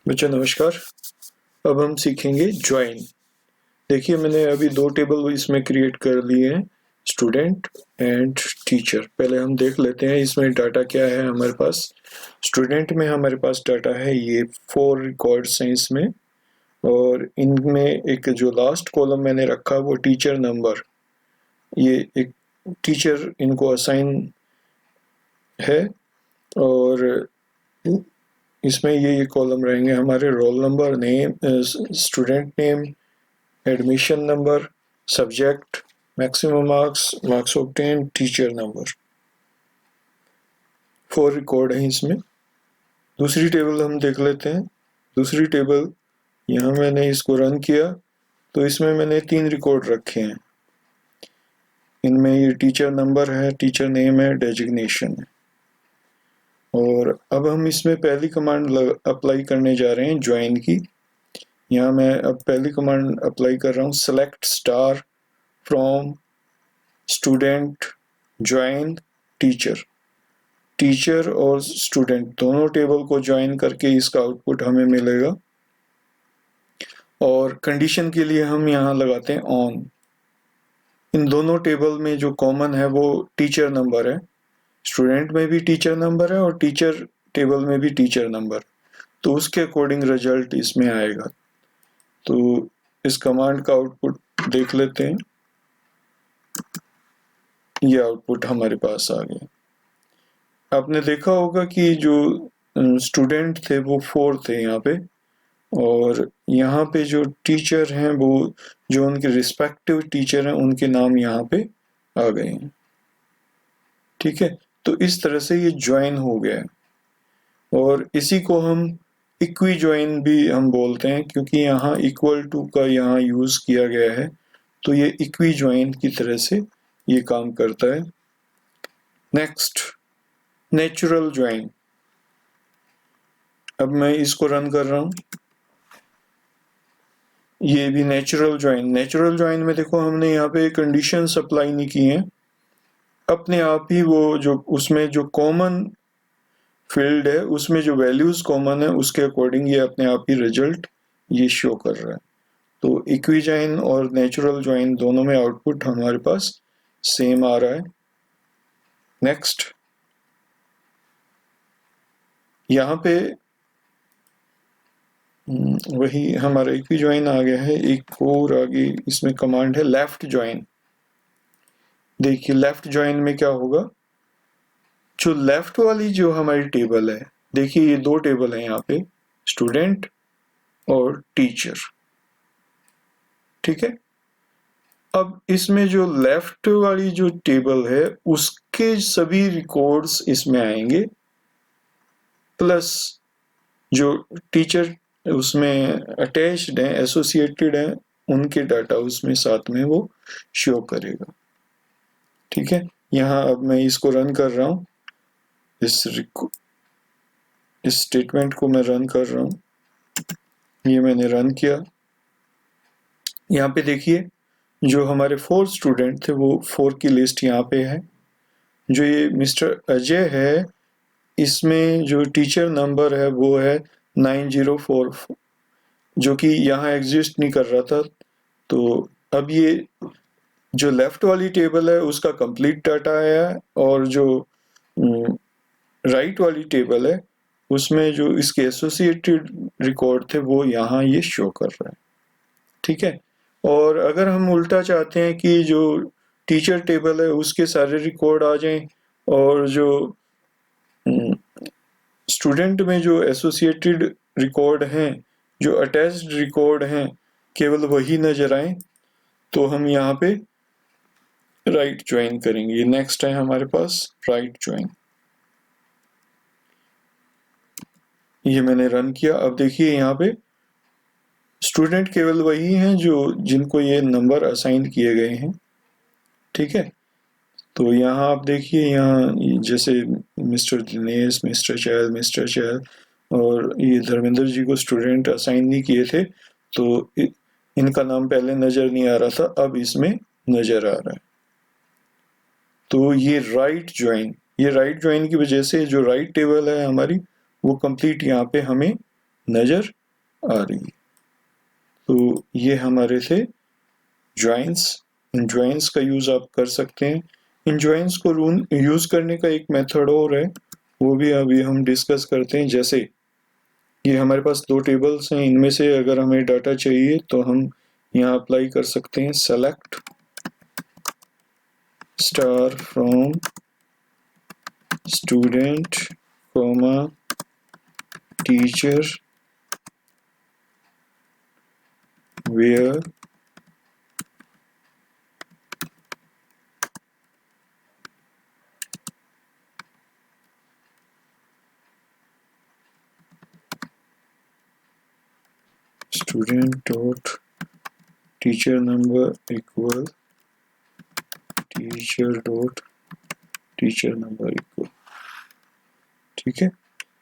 बच्चों नमस्कार। अब हम सीखेंगे ज्वाइन। देखिए मैंने अभी दो टेबल इसमें क्रिएट कर लिए हैं, स्टूडेंट एंड टीचर। पहले हम देख लेते हैं इसमें डाटा क्या है हमारे पास। स्टूडेंट में हमारे पास डाटा है, ये 4 रिकॉर्ड्स हैं इसमें, और इनमें एक जो लास्ट कॉलम मैंने रखा वो टीचर नंबर, ये एक टीचर इनको असाइन है, और इसमें ये कॉलम रहेंगे हमारे roll number, name, student name, admission number, subject, maximum marks, marks obtain, teacher number. 4 record हैं इसमें। दूसरी टेबल हम देख लेते हैं। दूसरी टेबल यहाँ मैंने इसको रन किया तो इसमें मैंने 3 रिकॉर्ड रखे हैं। इनमें ये टीचर नंबर है, टीचर नेम है, डेजिग्नेशन है। और अब हम इसमें पहली कमांड अप्लाई करने जा रहे हैं ज्वाइन की। यहाँ मैं अब पहली कमांड अप्लाई कर रहा हूँ, select star from student join teacher. Teacher और स्टूडेंट दोनों टेबल को ज्वाइन करके इसका आउटपुट हमें मिलेगा। और कंडीशन के लिए हम यहाँ लगाते हैं ऑन। इन दोनों टेबल में जो कॉमन है वो टीचर नंबर है। स्टूडेंट में भी टीचर नंबर है और टीचर टेबल में भी टीचर नंबर, तो उसके अकॉर्डिंग रिजल्ट इसमें आएगा। तो इस कमांड का आउटपुट देख लेते हैं। ये आउटपुट हमारे पास आ गया। आपने देखा होगा कि जो स्टूडेंट थे वो 4 थे यहाँ पे, और यहाँ पे जो टीचर हैं वो जो उनके रिस्पेक्टिव टीचर हैं उनके नाम यहाँ पे आ गए हैं। ठीक है, तो इस तरह से ये ज्वाइन हो गया है। और इसी को हम इक्वी ज्वाइन भी हम बोलते हैं, क्योंकि यहाँ इक्वल टू का यहाँ यूज किया गया है, तो ये इक्वी ज्वाइन की तरह से ये काम करता है। Next, natural join. अब मैं इसको रन कर रहा हूँ। ये भी नेचुरल ज्वाइन में देखो हमने यहाँ पे कंडीशंस अप्लाई नहीं की हैं, अपने आप ही वो जो उसमें जो कॉमन फील्ड है उसमें जो वैल्यूज कॉमन है उसके अकॉर्डिंग ये अपने आप ही रिजल्ट ये शो कर रहा है। तो इक्वी ज्वाइन और नेचुरल ज्वाइन दोनों में आउटपुट हमारे पास सेम आ रहा है। नेक्स्ट, यहाँ पे वही हमारा इक्वी ज्वाइन आ गया है। एक और आगे इसमें कमांड है लेफ्ट ज्वाइन। देखिए लेफ्ट ज्वाइन में क्या होगा, जो लेफ्ट वाली जो हमारी टेबल है, देखिए ये 2 टेबल है यहाँ पे, स्टूडेंट और टीचर। ठीक है, अब इसमें जो लेफ्ट वाली जो टेबल है उसके सभी रिकॉर्ड्स इसमें आएंगे, प्लस जो टीचर उसमें अटैच्ड है, एसोसिएटेड है, उनके डाटा उसमें साथ में वो शो करेगा। ठीक है, यहाँ अब मैं इसको रन कर रहा हूँ। इस स्टेटमेंट को मैं रन कर रहा हूँ। ये मैंने रन किया। यहाँ पे देखिए जो हमारे 4 स्टूडेंट थे वो 4 की लिस्ट यहाँ पे है। जो ये मिस्टर अजय है, इसमें जो टीचर नंबर है वो है 9044, जो कि यहाँ एग्जिस्ट नहीं कर रहा था। तो अब ये जो लेफ्ट वाली टेबल है उसका कंप्लीट डाटा आया है, और जो राइट वाली टेबल है उसमें जो इसके एसोसिएटेड रिकॉर्ड थे वो यहाँ ये शो कर रहा है। ठीक है, और अगर हम उल्टा चाहते हैं कि जो टीचर टेबल है उसके सारे रिकॉर्ड आ जाएं, और जो स्टूडेंट में जो एसोसिएटेड रिकॉर्ड हैं, जो अटैच्ड रिकॉर्ड हैं, केवल वही नजर आए, तो हम यहाँ पे राइट ज्वाइन करेंगे। नेक्स्ट है हमारे पास राइट ज्वाइन। ये मैंने रन किया। अब देखिए यहाँ पे स्टूडेंट केवल वही हैं जो जिनको ये नंबर असाइन किए गए हैं। ठीक है, तो यहाँ आप देखिए, यहाँ जैसे मिस्टर दिनेश, मिस्टर चहल और ये धर्मेंद्र जी को स्टूडेंट असाइन नहीं किए थे, तो इनका नाम पहले नजर नहीं आ रहा था, अब इसमें नजर आ रहा है। तो ये राइट ज्वाइन की वजह से जो राइट टेबल है हमारी वो कंप्लीट यहाँ पे हमें नजर आ रही है। तो ये हमारे थे ज्वाइंस। इन ज्वाइंस का यूज आप कर सकते हैं। इन ज्वाइंस को यूज करने का एक मेथड और है, वो भी अभी हम डिस्कस करते हैं। जैसे ये हमारे पास दो टेबल्स हैं, इनमें से अगर हमें डाटा चाहिए तो हम यहाँ अप्लाई कर सकते हैं select star from student comma teacher where student dot teacher number equal teacher dot teacher number equal. ठीक है,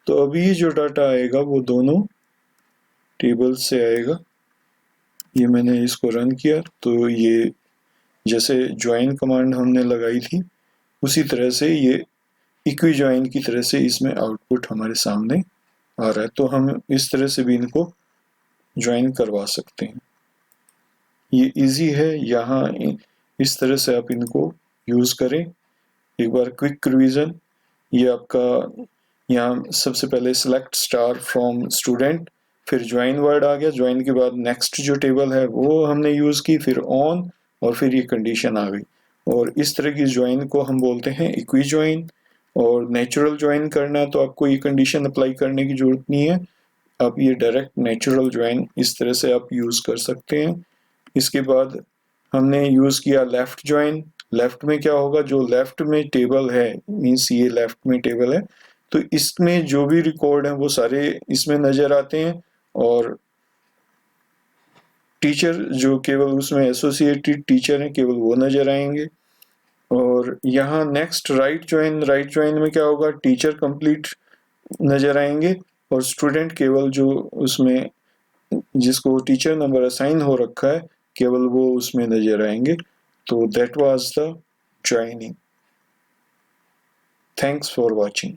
तो अभी ये जो डाटा आएगा वो दोनों टेबल से आएगा। ये मैंने इसको रन किया तो ये जैसे ज्वाइन कमांड हमने लगाई थी उसी तरह से ये इक्वी ज्वाइन की तरह से इसमें आउटपुट हमारे सामने आ रहा है। तो हम इस तरह से भी इनको ज्वाइन करवा सकते हैं। ये इजी है, यहाँ इस तरह से आप इनको यूज करें। एक बार क्विक रिवीजन, ये आपका यहाँ सबसे पहले सिलेक्ट स्टार फ्रॉम स्टूडेंट, फिर ज्वाइन वर्ड आ गया, ज्वाइन के बाद नेक्स्ट जो टेबल है वो हमने यूज की, फिर ऑन, और फिर ये कंडीशन आ गई। और इस तरह की ज्वाइन को हम बोलते हैं इक्वी ज्वाइन। और नेचुरल ज्वाइन करना तो आपको ये कंडीशन अप्लाई करने की जरूरत नहीं है, आप ये डायरेक्ट नेचुरल ज्वाइन इस तरह से आप यूज कर सकते हैं। इसके बाद हमने यूज किया लेफ्ट ज्वाइन। लेफ्ट में क्या होगा, जो लेफ्ट में टेबल है, मीन्स ये लेफ्ट में टेबल है तो इसमें जो भी रिकॉर्ड है वो सारे इसमें नजर आते हैं, और टीचर जो केवल उसमें एसोसिएटेड टीचर है केवल वो नजर आएंगे। और यहाँ नेक्स्ट राइट ज्वाइन में क्या होगा, टीचर कंप्लीट नजर आएंगे और स्टूडेंट केवल जो उसमें जिसको टीचर नंबर असाइन हो रखा है केवल वो उसमें नजर आएंगे। तो that was the joining. Thanks for watching.